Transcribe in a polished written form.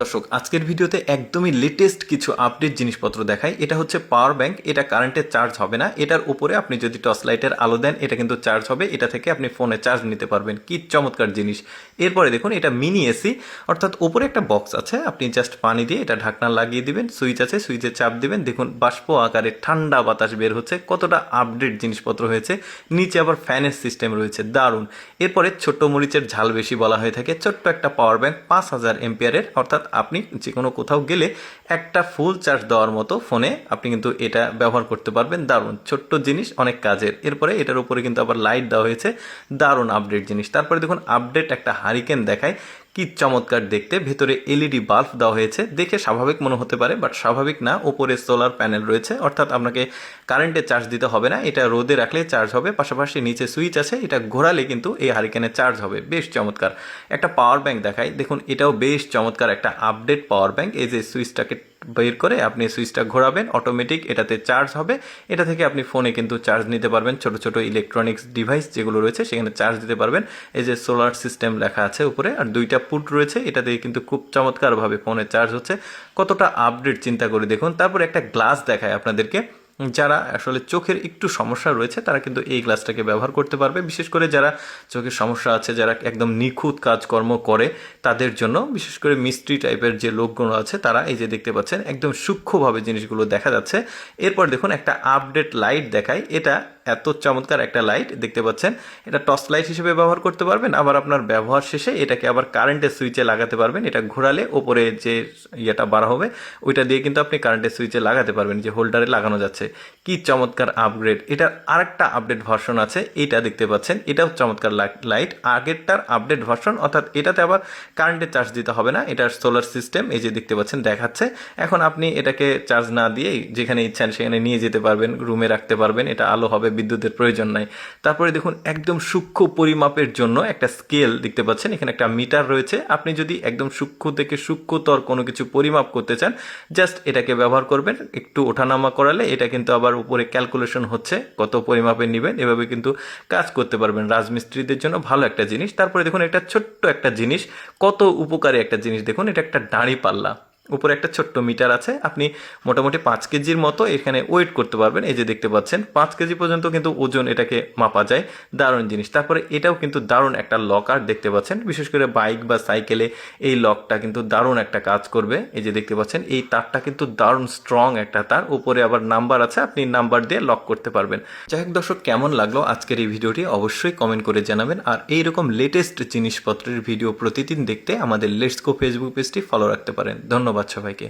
দর্শক আজকের ভিডিওতে একদমই লেটেস্ট কিছু আপডেট জিনিসপত্র দেখাই। এটা হচ্ছে পাওয়ার ব্যাংক। এটা কারেন্টে চার্জ হবে না। এটার উপরে আপনি যদি টর্চ লাইটের আলো দেন এটা কিন্তু চার্জ হবে। এটা থেকে আপনি ফোনে চার্জ নিতে পারবেন। কি চমৎকার জিনিস। এরপরে দেখুন এটা মিনি এসি, অর্থাৎ উপরে একটা বক্স আছে, আপনি জাস্ট পানি দিয়ে এটা ঢাকনা লাগিয়ে দিবেন, সুইচ আছে, সুইচে চাপ দিবেন, দেখুন বাষ্প আকারে ঠান্ডা বাতাস বের হচ্ছে। কতটা আপডেট জিনিসপত্র হয়েছে। নিচে আবার ফ্যানের সিস্টেম রয়েছে, দারুণ। এরপরে ছোট্ট মরিচের ঝাল বেশি বলা হয়ে থাকে। ছোট্ট একটা পাওয়ার ব্যাংক 5000 এম্পিয়ারের, অর্থাৎ আপনি যে কোনো কোথাও গেলে একটা ফুল চার্জ দেওয়ার মতো ফোনে আপনি কিন্তু এটা ব্যবহার করতে পারবেন। দারুণ ছোট্ট জিনিস, অনেক কাজের। এরপরে এটার উপরে কিন্তু আবার লাইট দেওয়া হয়েছে, দারুণ আপডেট জিনিস। তারপরে দেখুন আপডেট একটা হারিকেন দেখায়, কি চমৎকার দেখতে। ভেতরে এলইডি বাল্ব দেওয়া হয়েছে, দেখে স্বাভাবিক মনে হতে পারে বাট স্বাভাবিক না। উপরে সোলার প্যানেল রয়েছে, অর্থাৎ আপনাকে কারেন্টে চার্জ দিতে হবে না। এটা রোদে রাখলে চার্জ হবে। পাশাপাশি নিচে সুইচ আছে, এটা ঘোরালে কিন্তু এই হারিকেনে চার্জ হবে। বেশ চমৎকার একটা পাওয়ার ব্যাংক দেখায়, দেখুন এটাও বেশ চমৎকার একটা আপডেট পাওয়ার ব্যাংক। এই যে সুইচটাকে বের করে আপনি সুইচটা ঘোরাবেন, অটোমেটিক এটাতে চার্জ হবে। এটা থেকে আপনি ফোনে কিন্তু চার্জ নিতে পারবেন। ছোট ছোট ইলেকট্রনিক্স ডিভাইস যেগুলো রয়েছে সেখানে চার্জ দিতে পারবেন। এই যে সোলার সিস্টেম লেখা আছে উপরে, আর দুইটা পুট রয়েছে, এটা দিয়ে কিন্তু খুব চমৎকারভাবে ফোনে চার্জ হচ্ছে। কতটা আপডেট চিন্তা করে দেখুন। তারপর একটা গ্লাস দেখায় আপনাদেরকে। যারা আসলে চোখের একটু সমস্যা রয়েছে তারা কিন্তু এই গ্লাসটাকে ব্যবহার করতে পারবে। বিশেষ করে যারা চোখের সমস্যা আছে, যারা একদম নিখুঁত কাজকর্ম করে তাদের জন্য, বিশেষ করে মিস্ত্রি টাইপের যে লোকগুলো আছে তারা, এই যে দেখতে পাচ্ছেন একদম সূক্ষ্মভাবে জিনিসগুলো দেখা যাচ্ছে। এরপর দেখুন একটা আপডেট লাইট দেখায়। এটা এত চমৎকার একটা লাইট দেখতে পাচ্ছেন। এটা টর্চ লাইট হিসেবে ব্যবহার করতে পারবেন, আবার আপনার ব্যবহার শেষে এটাকে আবার কারেন্টের সুইচে লাগাতে পারবেন। এটা ঘোরালে ওপরে যে ইয়েটা বাড়া হবে ওইটা দিয়ে কিন্তু আপনি কারেন্টের সুইচে লাগাতে পারবেন, যে হোল্ডারে লাগানো যাচ্ছে। কি চমৎকার আপগ্রেড। এটার আরেকটা আপডেট ভার্সন আছে, এটা দেখতে পাচ্ছেন, এটাও চমৎকার লাইট। আগেরটার আপডেট ভার্সন, অর্থাৎ এটাতে আবার কারেন্টে চার্জ দিতে হবে না। এটার সোলার সিস্টেম এই যে দেখতে পাচ্ছেন দেখাচ্ছে। এখন আপনি এটাকে চার্জ না দিয়ে যেখানে ইচ্ছেন সেখানে নিয়ে যেতে পারবেন, রুমে রাখতে পারবেন। এটা আলো হবে, বিদ্যুতের প্রয়োজন নাই। তারপরে দেখুন একদম সূক্ষ্ম পরিমাপের জন্য একটা স্কেল দেখতে পাচ্ছেন। এখানে একটা মিটার রয়েছে। আপনি যদি একদম সূক্ষ্ম থেকে সূক্ষ্মতর কোনো কিছু পরিমাপ করতে চান, জাস্ট এটাকে ব্যবহার করবেন। একটু ওঠানামা করালে এটা কিন্তু আবার উপরে ক্যালকুলেশন হচ্ছে কত পরিমাপে নেবেন। এভাবে কিন্তু কাজ করতে পারবেন। রাজমিস্ত্রিদের জন্য ভালো একটা জিনিস। তারপরে দেখুন এটা ছোট্ট একটা জিনিস, কত উপকারী একটা জিনিস। দেখুন এটা একটা দাঁড়ি পাল্লা, উপরে একটা ছোট্ট মিটার আছে। আপনি মোটামুটি 5 কেজির মতো এখানে ওয়েট করতে পারবেন। এই যে দেখতে পাচ্ছেন 5 কেজি পর্যন্ত কিন্তু ওজন এটাকে মাপা যায়। দারুণ জিনিস। তারপরে এটাও কিন্তু দারুণ একটা লকার দেখতে পাচ্ছেন। বিশেষ করে বাইক বা সাইকেলে এই লকটা কিন্তু দারুণ একটা কাজ করবে। এই যে দেখতে পাচ্ছেন এই তারটা কিন্তু দারুণ স্ট্রং একটা তার। উপরে আবার নাম্বার আছে, আপনি নাম্বার দিয়ে লক করতে পারবেন। যাই হোক দর্শক, কেমন লাগলো আজকের এই ভিডিওটি অবশ্যই কমেন্ট করে জানাবেন। আর এইরকম লেটেস্ট জিনিসপত্রের ভিডিও প্রতিদিন দেখতে আমাদের লেটস গো ফেসবুক পেজটি ফলো রাখতে পারেন। ধন্যবাদ সবাইকে।